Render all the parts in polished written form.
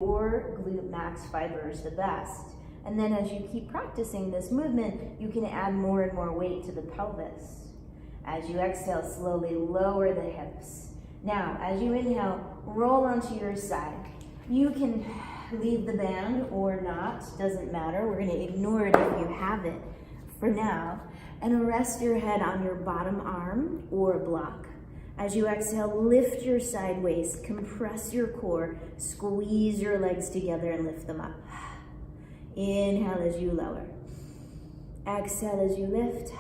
your glute max fibers the best. And then as you keep practicing this movement, you can add more and more weight to the pelvis. As you exhale, slowly lower the hips. Now, as you inhale, roll onto your side. You can leave the band or not, doesn't matter. We're gonna ignore it if you have it for now. And rest your head on your bottom arm or block. As you exhale, lift your side waist, compress your core, squeeze your legs together and lift them up. Inhale as you lower. Exhale as you lift.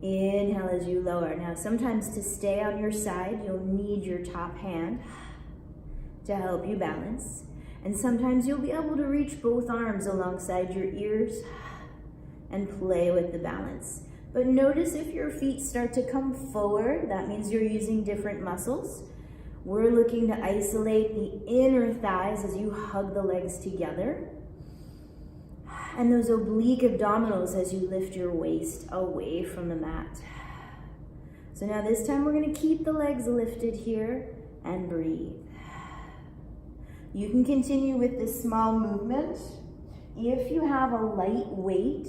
Inhale as you lower. Now, sometimes to stay on your side, you'll need your top hand to help you balance. And sometimes you'll be able to reach both arms alongside your ears and play with the balance. But notice if your feet start to come forward, that means you're using different muscles. We're looking to isolate the inner thighs as you hug the legs together. And those oblique abdominals as you lift your waist away from the mat. So now this time we're gonna keep the legs lifted here and breathe. You can continue with this small movement. If you have a light weight,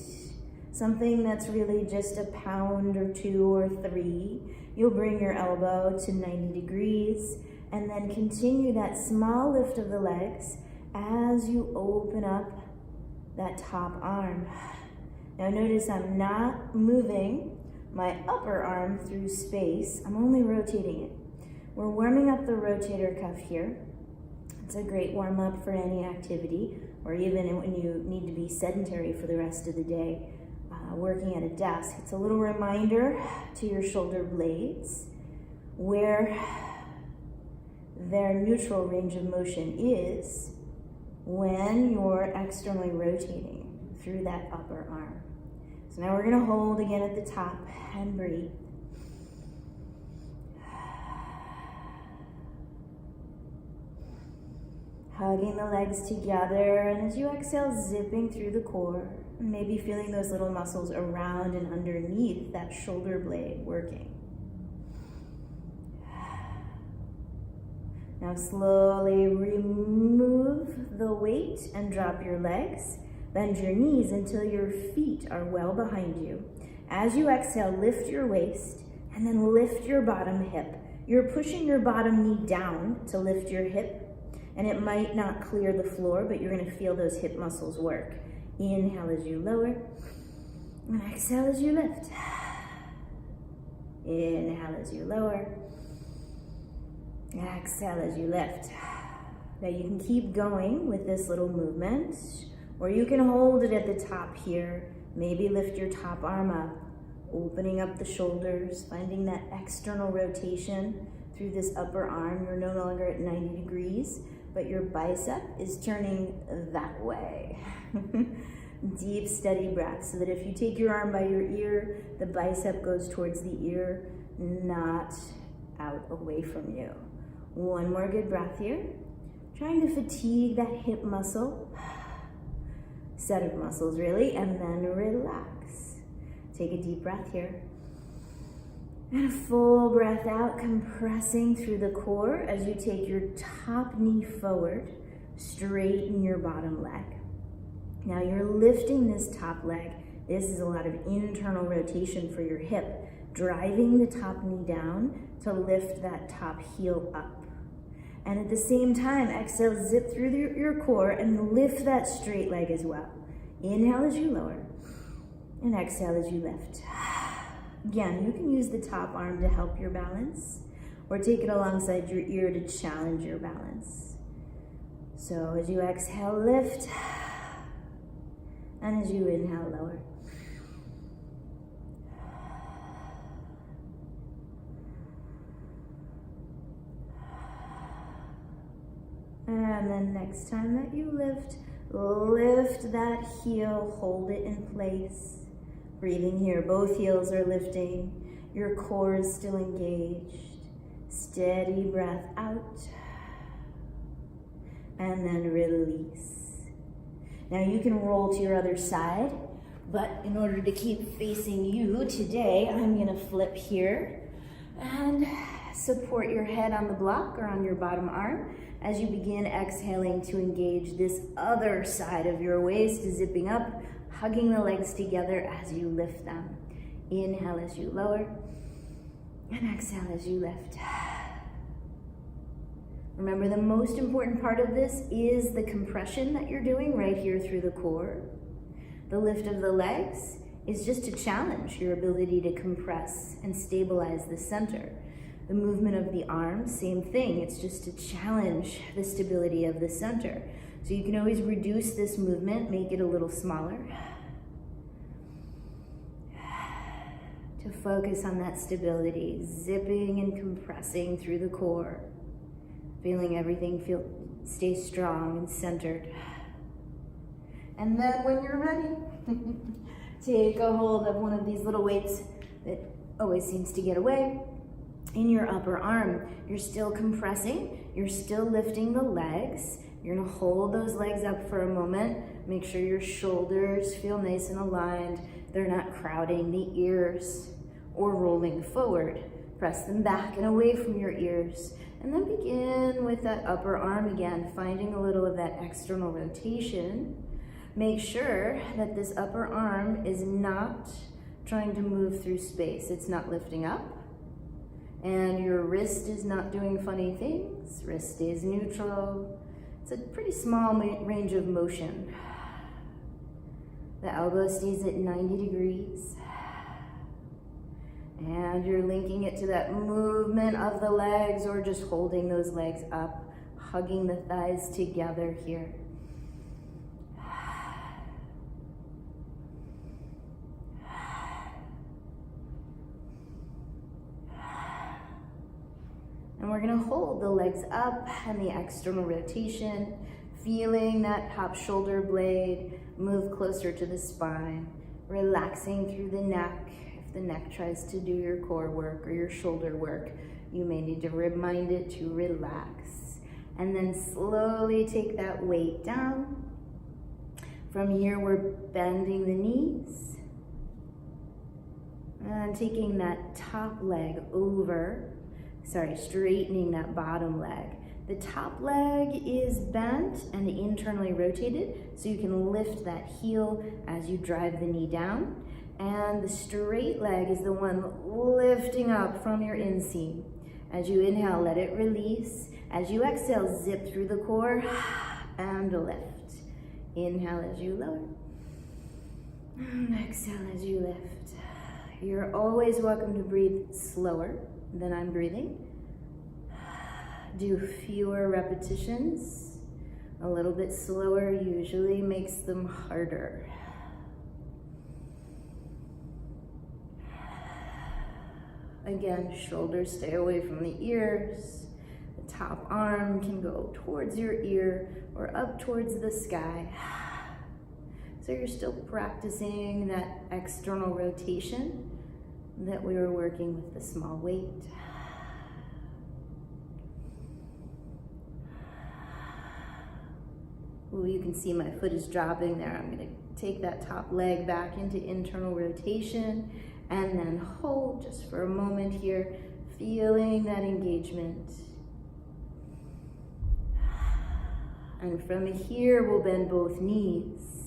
something that's really just a pound or 2 or 3, you'll bring your elbow to 90 degrees and then continue that small lift of the legs as you open up that top arm. Now notice I'm not moving my upper arm through space. I'm only rotating it. We're warming up the rotator cuff here. It's a great warm up for any activity, or even when you need to be sedentary for the rest of the day, working at a desk. It's a little reminder to your shoulder blades where their neutral range of motion is when you're externally rotating through that upper arm. So now we're gonna hold again at the top and breathe. Hugging the legs together, and as you exhale, zipping through the core, and maybe feeling those little muscles around and underneath that shoulder blade working. Now slowly remove the weight and drop your legs. Bend your knees until your feet are well behind you. As you exhale, lift your waist and then lift your bottom hip. You're pushing your bottom knee down to lift your hip, and it might not clear the floor, but you're gonna feel those hip muscles work. Inhale as you lower, and exhale as you lift. Inhale as you lower. Exhale as you lift. Now you can keep going with this little movement, or you can hold it at the top here. Maybe lift your top arm up, opening up the shoulders, finding that external rotation through this upper arm. You're no longer at 90 degrees, but your bicep is turning that way. Deep, steady breath, so that if you take your arm by your ear, the bicep goes towards the ear, not out away from you. One more good breath here. Trying to fatigue that hip muscle, set of muscles really, and then relax. Take a deep breath here. And a full breath out, compressing through the core as you take your top knee forward, straighten your bottom leg. Now you're lifting this top leg. This is a lot of internal rotation for your hip, driving the top knee down to lift that top heel up. And at the same time, exhale, zip through your core and lift that straight leg as well. Inhale as you lower, and exhale as you lift. Again, you can use the top arm to help your balance, or take it alongside your ear to challenge your balance. So as you exhale, lift, and as you inhale, lower. And then next time that you lift that heel, hold it in place. Breathing here, both heels are lifting. Your core is still engaged. Steady breath out. And then release. Now you can roll to your other side, but in order to keep facing you today, I'm gonna flip here and support your head on the block or on your bottom arm. as you begin exhaling to engage this other side of your waist, zipping up, hugging the legs together as you lift them. Inhale as you lower, and exhale as you lift. Remember, the most important part of this is the compression that you're doing right here through the core. The lift of the legs is just to challenge your ability to compress and stabilize the center. The movement of the arms, same thing. It's just to challenge the stability of the center. So you can always reduce this movement, make it a little smaller, to focus on that stability, zipping and compressing through the core, feeling everything stay strong and centered. And then when you're ready, take a hold of one of these little weights that always seems to get away. In your upper arm, you're still compressing, you're still lifting the legs. You're gonna hold those legs up for a moment. Make sure your shoulders feel nice and aligned. They're not crowding the ears or rolling forward. Press them back and away from your ears. And then begin with that upper arm again, finding a little of that external rotation. Make sure that this upper arm is not trying to move through space. It's not lifting up. And your wrist is not doing funny things. Wrist stays neutral. It's a pretty small range of motion. The elbow stays at 90 degrees. And you're linking it to that movement of the legs or just holding those legs up, hugging the thighs together here. And we're gonna hold the legs up and the external rotation, feeling that top shoulder blade move closer to the spine, relaxing through the neck. If the neck tries to do your core work or your shoulder work, you may need to remind it to relax. And then slowly take that weight down. From here, we're bending the knees and taking that top leg over. Straightening that bottom leg. The top leg is bent and internally rotated, so you can lift that heel as you drive the knee down. And the straight leg is the one lifting up from your inseam. As you inhale, let it release. As you exhale, zip through the core and lift. Inhale as you lower. And exhale as you lift. You're always welcome to breathe slower than I'm breathing. Do fewer repetitions. A little bit slower usually makes them harder. Again, shoulders stay away from the ears. The top arm can go towards your ear or up towards the sky. So you're still practicing that external rotation that we were working with the small weight. Ooh, you can see my foot is dropping there. I'm gonna take that top leg back into internal rotation and then hold just for a moment here, feeling that engagement. And from here, we'll bend both knees.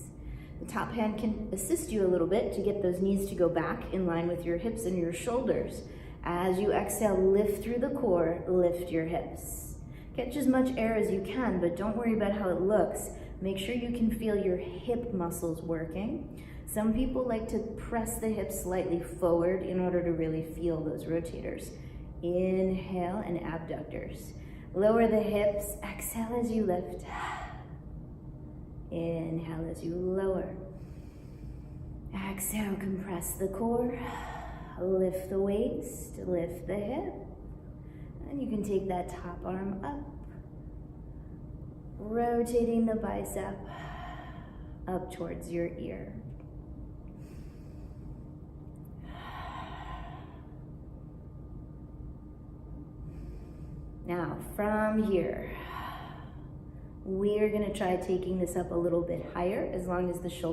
The top hand can assist you a little bit to get those knees to go back in line with your hips and your shoulders. As you exhale, lift through the core, lift your hips. Catch as much air as you can, but don't worry about how it looks. Make sure you can feel your hip muscles working. Some people like to press the hips slightly forward in order to really feel those rotators. Inhale and abductors. Lower the hips, exhale as you lift. Inhale as you lower. Exhale, compress the core. Lift the waist, lift the hip. And you can take that top arm up. Rotating the bicep up towards your ear. Now, from here, we are going to try taking this up a little bit higher as long as the shoulder